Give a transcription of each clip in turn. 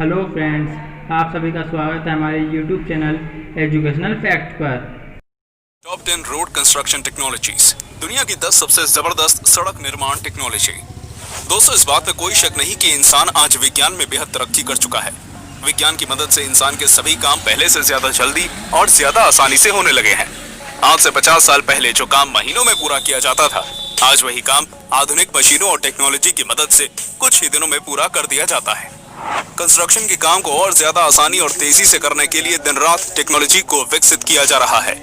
Hello friends, आप सभी का स्वागत है हमारे यूट्यूब चैनल एजुकेशनल फैक्ट पर। टॉप 10 रोड कंस्ट्रक्शन टेक्नोलॉजीज, दुनिया की 10 सबसे जबरदस्त सड़क निर्माण टेक्नोलॉजी। दोस्तों, इस बात पे कोई शक नहीं कि इंसान आज विज्ञान में बेहद तरक्की कर चुका है। विज्ञान की मदद से इंसान के सभी काम पहले से ज्यादा जल्दी और ज्यादा आसानी से होने लगे हैं। आज से 50 साल पहले जो काम महीनों में पूरा किया जाता था, आज वही काम आधुनिक मशीनों और टेक्नोलॉजी की मदद से कुछ ही दिनों में पूरा कर दिया जाता है। कंस्ट्रक्शन के काम को और ज्यादा आसानी और तेजी से करने के लिए दिन रात टेक्नोलॉजी को विकसित किया जा रहा है।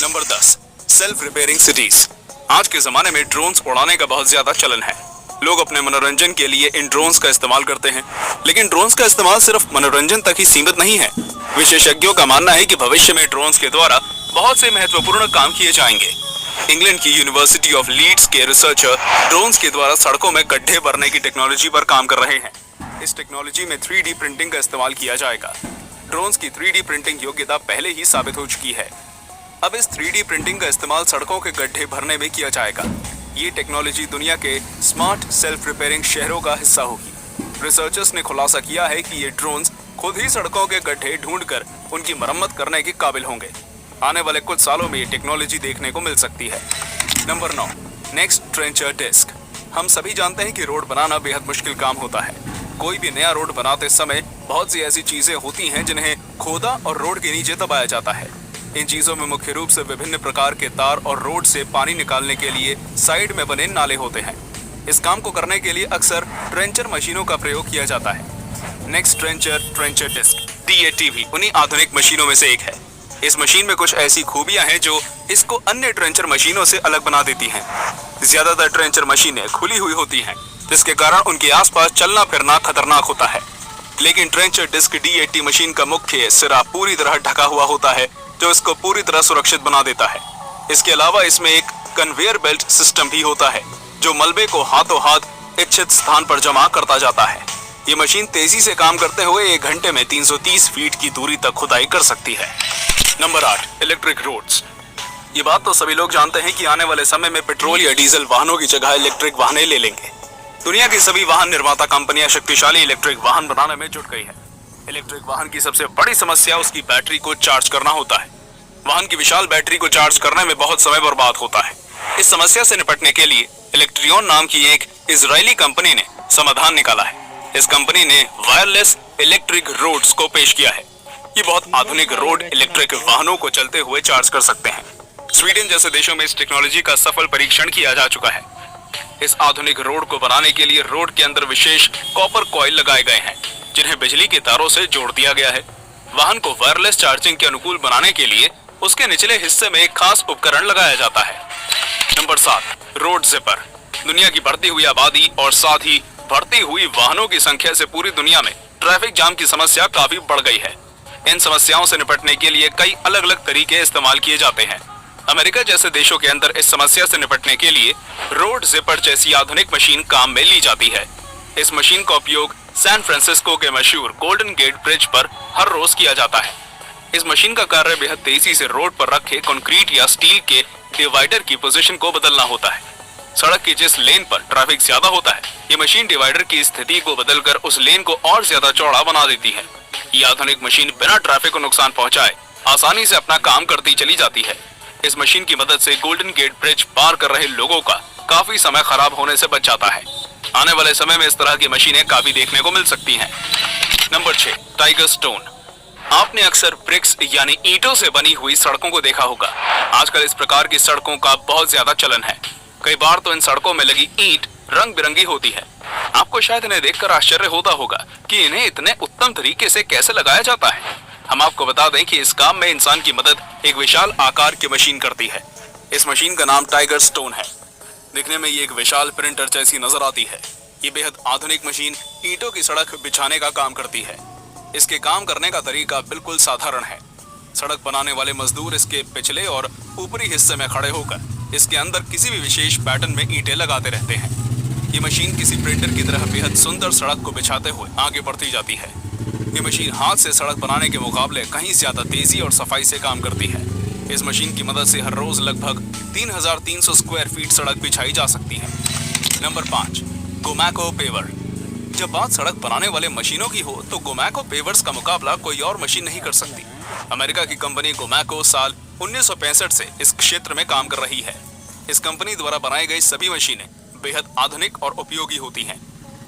Number 10, self repairing cities. आज के जमाने में ड्रोन्स उड़ाने का बहुत ज्यादा चलन है। लोग अपने मनोरंजन के लिए इन ड्रोन्स का इस्तेमाल करते हैं, लेकिन ड्रोन्स का इस्तेमाल सिर्फ मनोरंजन तक ही सीमित नहीं है। विशेषज्ञों का मानना है कि भविष्य में ड्रोन्स के द्वारा बहुत से महत्वपूर्ण काम किए जाएंगे। इंग्लैंड की यूनिवर्सिटी ऑफ लीड्स के रिसर्चर ड्रोन्स के द्वारा सड़कों में गड्ढे भरने की टेक्नोलॉजी पर काम कर रहे हैं। इस टेक्नोलॉजी में 3D प्रिंटिंग का इस्तेमाल किया जाएगा। ड्रोन्स की 3D प्रिंटिंग योग्यता पहले ही साबित हो चुकी है। अब इस 3D प्रिंटिंग का इस्तेमाल सड़कों के गड्ढे भरने में किया जाएगा। ये टेक्नोलॉजी दुनिया के स्मार्ट सेल्फ रिपेयरिंग शहरों का हिस्सा होगी। रिसर्चर्स ने खुलासा किया है कि ये ड्रोन्स खुद ही सड़कों के गड्ढे ढूंढकर उनकी मरम्मत करने के काबिल होंगे। आने वाले कुछ सालों में ये टेक्नोलॉजी देखने को मिल सकती है। Number 9, next trencher disc. हम सभी जानते हैं कि रोड बनाना बेहद मुश्किल काम होता है। कोई भी नया रोड बनाते समय बहुत सी ऐसी चीजें होती हैं जिन्हें खोदा और रोड के नीचे दबाया जाता है। इन चीजों में मुख्य रूप से विभिन्न प्रकार के तार और रोड से पानी निकालने के लिए साइड में बने नाले होते हैं। इस काम को करने के लिए अक्सर ट्रेंचर मशीनों का प्रयोग किया जाता है। नेक्स्ट ट्रेंचर डिस्क DAT भी उन्हीं आधुनिक मशीनों में से एक है। इस मशीन में कुछ ऐसी खूबियां हैं जो इसको अन्य ट्रेंचर मशीनों से अलग बना देती हैं। ज्यादातर ट्रेंचर मशीनें खुली हुई होती हैं, जिसके कारण उनके आसपास चलना फिरना खतरनाक होता है। लेकिन ट्रेंचर डिस्क DAT मशीन का मुख्य सिरा पूरी तरह ढका हुआ होता है, जो इसको पूरी तरह सुरक्षित बना देता है। इसके अलावा इसमें एक कन्वेयर बेल्ट सिस्टम भी होता है, जो मलबे को हाथों हाथ इच्छित स्थान पर जमा करता जाता है। ये मशीन तेजी से काम करते हुए 1 घंटे में 330 फीट की दूरी तक खुदाई कर सकती है। Number 8, electric roads. ये बात तो सभी लोग जानते हैं कि आने वाले समय में पेट्रोल या डीजल वाहनों की जगह इलेक्ट्रिक वाहनें ले लेंगे। दुनिया की सभी वाहन निर्माता कंपनियां शक्तिशाली इलेक्ट्रिक वाहन बनाने में जुट गई है। इलेक्ट्रिक वाहन की सबसे बड़ी समस्या उसकी बैटरी को चार्ज करना होता है। वाहन की विशाल बैटरी को चार्ज करने में बहुत समय बर्बाद होता है। इस समस्या से निपटने के लिए इलेक्ट्रियन नाम की एक इजरायली कंपनी ने समाधान निकाला है। इस कंपनी ने वायरलेस इलेक्ट्रिक रोड्स को पेश किया है। ये बहुत आधुनिक रोड इलेक्ट्रिक वाहनों को चलते हुए चार्ज कर सकते हैं। स्वीडन जैसे देशों में इस टेक्नोलॉजी का सफल परीक्षण किया जा चुका है। इस आधुनिक रोड को बनाने के लिए रोड के अंदर विशेष कॉपर कॉइल लगाए गए हैं, जिन्हें बिजली के तारों से जोड़ दिया गया है। वाहन को वायरलेस चार्जिंग के अनुकूल बनाने के लिए उसके निचले हिस्से में एक खास उपकरण लगाया जाता है। Number 7, road zipper. दुनिया की बढ़ती हुई आबादी और साथ ही बढ़ती हुई वाहनों की संख्या से पूरी दुनिया में ट्रैफिक जाम की समस्या काफी बढ़ गई है। इन समस्याओं से निपटने के लिए कई अलग अलग तरीके इस्तेमाल किए जाते हैं। अमेरिका जैसे देशों के अंदर इस समस्या से निपटने के लिए रोड जिपर जैसी आधुनिक मशीन काम में ली जाती है। इस मशीन का उपयोग सैन फ्रांसिस्को के मशहूर गोल्डन गेट ब्रिज पर हर रोज किया जाता है। इस मशीन का कार्य बेहद तेजी से रोड पर रखे कंक्रीट या स्टील के डिवाइडर की पोजीशन को बदलना होता है। सड़क की जिस लेन पर ट्रैफिक ज्यादा होता है, ये मशीन डिवाइडर की स्थिति को बदलकर उस लेन को और ज्यादा चौड़ा बना देती है। ये आधुनिक मशीन बिना ट्रैफिक को नुकसान पहुंचाए आसानी से अपना काम करती चली जाती है। इस मशीन की मदद से गोल्डन गेट ब्रिज पार कर रहे लोगों का काफी समय खराब होने से बच जाता है। आने वाले समय में इस तरह की मशीनें काफी देखने को मिल सकती हैं। Number 6, tiger stone. आपने अक्सर ब्रिक्स यानी ईंटों से बनी हुई सड़कों को देखा होगा। आजकल इस प्रकार की सड़कों का बहुत ज्यादा चलन है। कई बार तो इन सड़कों में लगी ईंट रंग बिरंगी होती है। आपको शायद इन्हें देखकर आश्चर्य होता होगा कि इन्हें इतने उत्तम तरीके से कैसे लगाया जाता है। हम आपको बता दें कि इस काम में इंसान की मदद एक विशाल आकार की मशीन करती है। इस मशीन का नाम टाइगर स्टोन है। दिखने में ये एक विशाल प्रिंटर जैसी नजर आती है। ये बेहद आधुनिक मशीन ईंटों की सड़क बिछाने का काम करती है। इसके काम करने का तरीका बिल्कुल साधारण है। सड़क बनाने वाले मजदूर इसके पिछले और ऊपरी हिस्से में खड़े होकर इसके अंदर किसी भी विशेष पैटर्न में ईंटें लगाते रहते हैं। ये मशीन किसी प्रिंटर की तरह बेहद सुंदर सड़क को बिछाते हुए आगे बढ़ती जाती है। ये मशीन हाथ से सड़क बनाने के मुकाबले कहीं ज्यादा तेजी और सफाई से काम करती है। इस मशीन की मदद से हर रोज लगभग 3300 स्क्वायर फीट सड़क बिछाई जा सकती है। Number 5, Gomaco paver. जब बात सड़क बनाने वाले मशीनों की हो तो गोमैको पेवर्स का मुकाबला कोई और मशीन नहीं कर सकती। अमेरिका की कंपनी गोमैको साल 1965 से इस क्षेत्र में काम कर रही है। इस कंपनी द्वारा बनाई गई सभी मशीनें बेहद आधुनिक और उपयोगी होती हैं।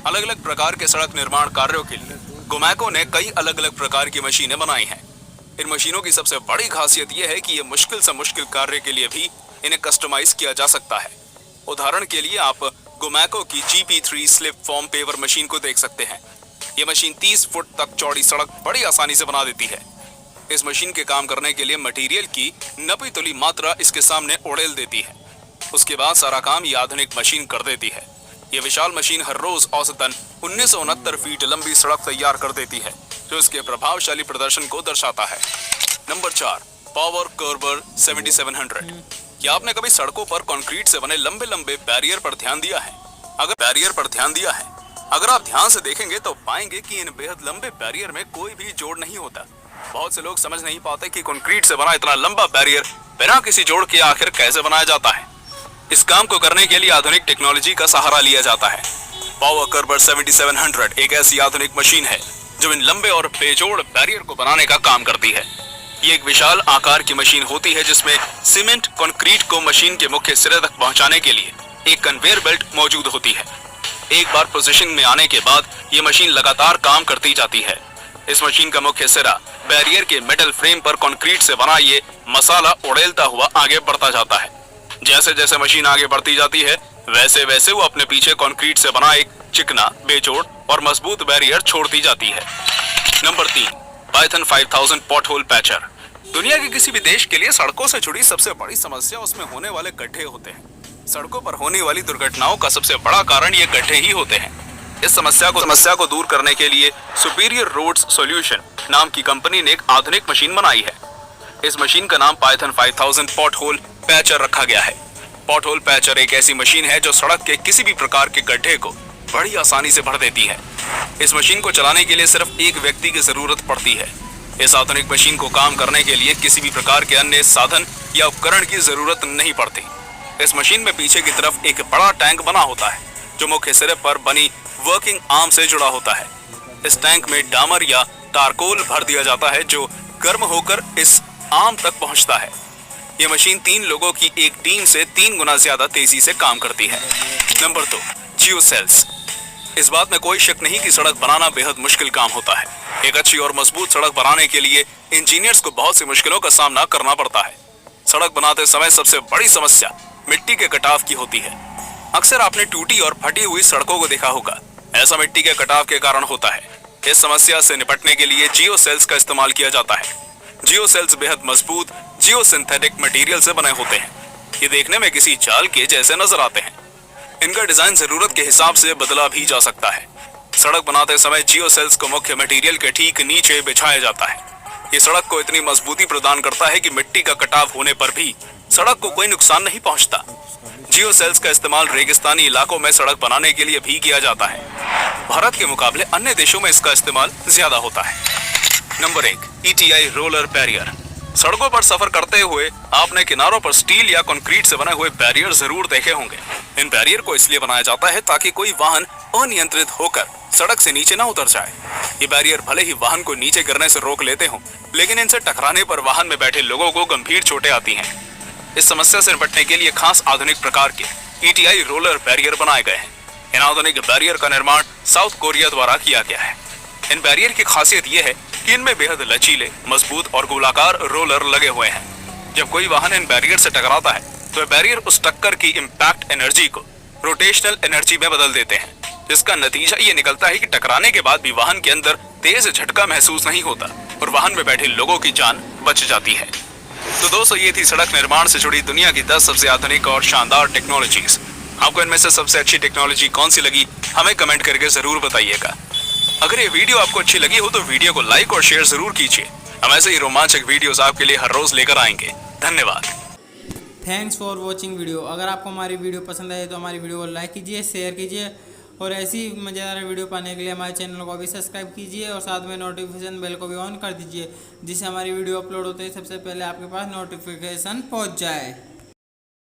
अलग अलग प्रकार के सड़क निर्माण कार्यों के लिए गोमैको ने कई अलग अलग प्रकार की मशीनें बनाई हैं। इन मशीनों की सबसे बड़ी खासियत यह है कि ये मुश्किल से मुश्किल कार्य के लिए भी इन्हें कस्टमाइज किया जा सकता है। उदाहरण के लिए आप गोमैको की GP3 slip form pure machine को देख सकते हैं। ये मशीन 30 फुट तक चौड़ी सड़क बड़ी आसानी से बना देती है। इस मशीन के काम करने के लिए मटेरियल की नपी तुली मात्रा इसके सामने उड़ेल देती है। उसके बाद सारा काम ये आधुनिक मशीन कर देती है। ये विशाल मशीन हर रोज औसतन 1969 फीट लंबी सड़क तैयार कर देती है, जो इसके प्रभावशाली प्रदर्शन को दर्शाता है। Number 4, power Kerber 7700। क्या आपने कभी सड़कों पर कंक्रीट से बने लंबे लंबे बैरियर पर ध्यान दिया है? अगर आप ध्यान से देखेंगे तो पाएंगे कि इन बेहद लंबे बैरियर में कोई भी जोड़ नहीं होता। बहुत से लोग समझ नहीं पाते कि कंक्रीट से बना इतना लंबा बैरियर बिना किसी जोड़ के आखिर कैसे बनाया जाता है। इस काम को करने के लिए आधुनिक टेक्नोलॉजी का सहारा लिया जाता है। पावर कर्बर 7700 एक ऐसी आधुनिक मशीन है जो इन लंबे और बेजोड़ बैरियर को बनाने का काम करती है। ये एक विशाल आकार की मशीन होती है जिसमें सीमेंट कंक्रीट को मशीन के मुख्य सिरे तक पहुंचाने के लिए एक कन्वेयर बेल्ट मौजूद होती है। एक बार पोजीशन में आने के बाद ये मशीन लगातार काम करती जाती है। इस मशीन का मुख्य सिरा बैरियर के मेटल फ्रेम पर कंक्रीट से बना ये मसाला उड़ेलता हुआ आगे बढ़ता जाता है। जैसे जैसे मशीन आगे बढ़ती जाती है वैसे वैसे वो अपने पीछे कंक्रीट से बना एक चिकना, बेजोड़ और मजबूत बैरियर छोड़ती जाती है। Number 3, Python 5000 pothole पैचर। दुनिया के किसी भी देश के लिए सड़कों से जुड़ी सबसे बड़ी समस्या उसमें होने वाले गड्ढे होते हैं। सड़कों पर होने वाली दुर्घटनाओं का सबसे बड़ा कारण ये गड्ढे ही होते हैं। इस समस्या को दूर करने के लिए सुपीरियर रोड्स सॉल्यूशन नाम की कंपनी ने एक आधुनिक मशीन बनाई है। इस मशीन का नाम पाइथन 5000 पॉटहोल पैचर रखा गया है। पॉटहोल पैचर एक ऐसी मशीन है जो सड़क के किसी भी प्रकार के गड्ढे को बड़ी आसानी से भर देती है। इस मशीन को चलाने के लिए सिर्फ एक व्यक्ति की जरूरत पड़ती है। इस आधुनिक मशीन को काम करने के लिए किसी भी प्रकार के अन्य साधन या उपकरण की जरूरत नहीं पड़ती। इस मशीन में पीछे की तरफ एक बड़ा टैंक बना होता है जो मुख्य सिरे पर बनी वर्किंग आर्म से जुड़ा होता है। इस टैंक में डामर या टारकोल भर दिया जाता है जो गर्म होकर इस आर्म तक पहुंचता है। ये मशीन 3 लोगों की एक टीम से 3 गुना ज्यादा तेजी से काम करती है। नंबर 2, जियो सेल्स। इस बात में कोई शक नहीं कि सड़क बनाना बेहद मुश्किल काम होता है। एक अच्छी और मजबूत सड़क बनाने के लिए इंजीनियर्स को बहुत सी मुश्किलों का सामना करना पड़ता है। सड़क बनाते समय सबसे बड़ी समस्या मिट्टी के कटाव की होती है। अक्सर आपने टूटी और फटी हुई सड़कों को देखा होगा। ऐसा मिट्टी के कटाव के कारण होता है। इस समस्या से निपटने के लिए जियो सेल्स का इस्तेमाल किया जाता है। जियो सेल्स बेहद मजबूत जियो सिंथेटिक मटेरियल से बने होते हैं। ये देखने में किसी जाल के जैसे नजर आते हैं। इनका डिजाइन जरूरत के हिसाब से बदला भी जा सकता है। सड़क बनाते समय जियो सेल्स को मुख्य मटेरियल के ठीक नीचे बिछाया जाता है। ये सड़क को इतनी मजबूती प्रदान करता है कि मिट्टी का कटाव होने पर भी सड़क को कोई नुकसान नहीं पहुंचता। जियो सेल्स का इस्तेमाल रेगिस्तानी इलाकों में सड़क बनाने के लिए भी किया जाता है। भारत के मुकाबले अन्य देशों में इसका इस्तेमाल ज्यादा होता है। Number 1, ETI roller barrier. सड़कों पर सफर करते हुए आपने किनारों पर स्टील या कंक्रीट से बने हुए बैरियर जरूर देखे होंगे। इन बैरियर को इसलिए बनाया जाता है ताकि कोई वाहन अनियंत्रित होकर सड़क से नीचे न उतर जाए। ये बैरियर भले ही वाहन को नीचे गिरने से रोक लेते हों, लेकिन इनसे टकराने पर वाहन में बैठे लोगों को गंभीर चोटें आती हैं। इस समस्या से निपटने के लिए खास आधुनिक प्रकार के ETI रोलर बैरियर बनाए गए हैं। इन आधुनिक बैरियर का निर्माण साउथ कोरिया द्वारा किया गया है। इन बैरियर की खासियत यह है कि इनमें बेहद लचीले, मजबूत और गोलाकार रोलर लगे हुए हैं। जब कोई वाहन इन बैरियर से टकराता है तो बैरियर उस टक्कर की इम्पैक्ट एनर्जी को रोटेशनल एनर्जी में बदल देते हैं, जिसका नतीजा ये निकलता है कि टकराने के बाद भी वाहन के अंदर तेज झटका महसूस नहीं होता और वाहन में बैठे लोगों की जान बच जाती है। तो दोस्तों, ये थी सड़क निर्माण से जुड़ी दुनिया की 10 सबसे आधुनिक और शानदार टेक्नोलॉजीज। आपको इनमें से सबसे अच्छी टेक्नोलॉजी कौन सी लगी हमें कमेंट करके जरूर बताइएगा। अगर ये वीडियो आपको अच्छी लगी हो तो वीडियो को लाइक और शेयर जरूर कीजिए। हम ऐसे ही रोमांचक वीडियोस आपके लिए हर रोज लेकर आएंगे। धन्यवाद। Thanks for watching video. अगर आपको हमारी वीडियो पसंद आए तो हमारी वीडियो को लाइक कीजिए, शेयर कीजिए और ऐसी मज़ेदार वीडियो पाने के लिए हमारे चैनल को भी सब्सक्राइब कीजिए और साथ में नोटिफिकेशन बेल को भी ऑन कर दीजिए, जिससे हमारी वीडियो अपलोड होते ही सबसे पहले आपके पास नोटिफिकेशन पहुंच जाए।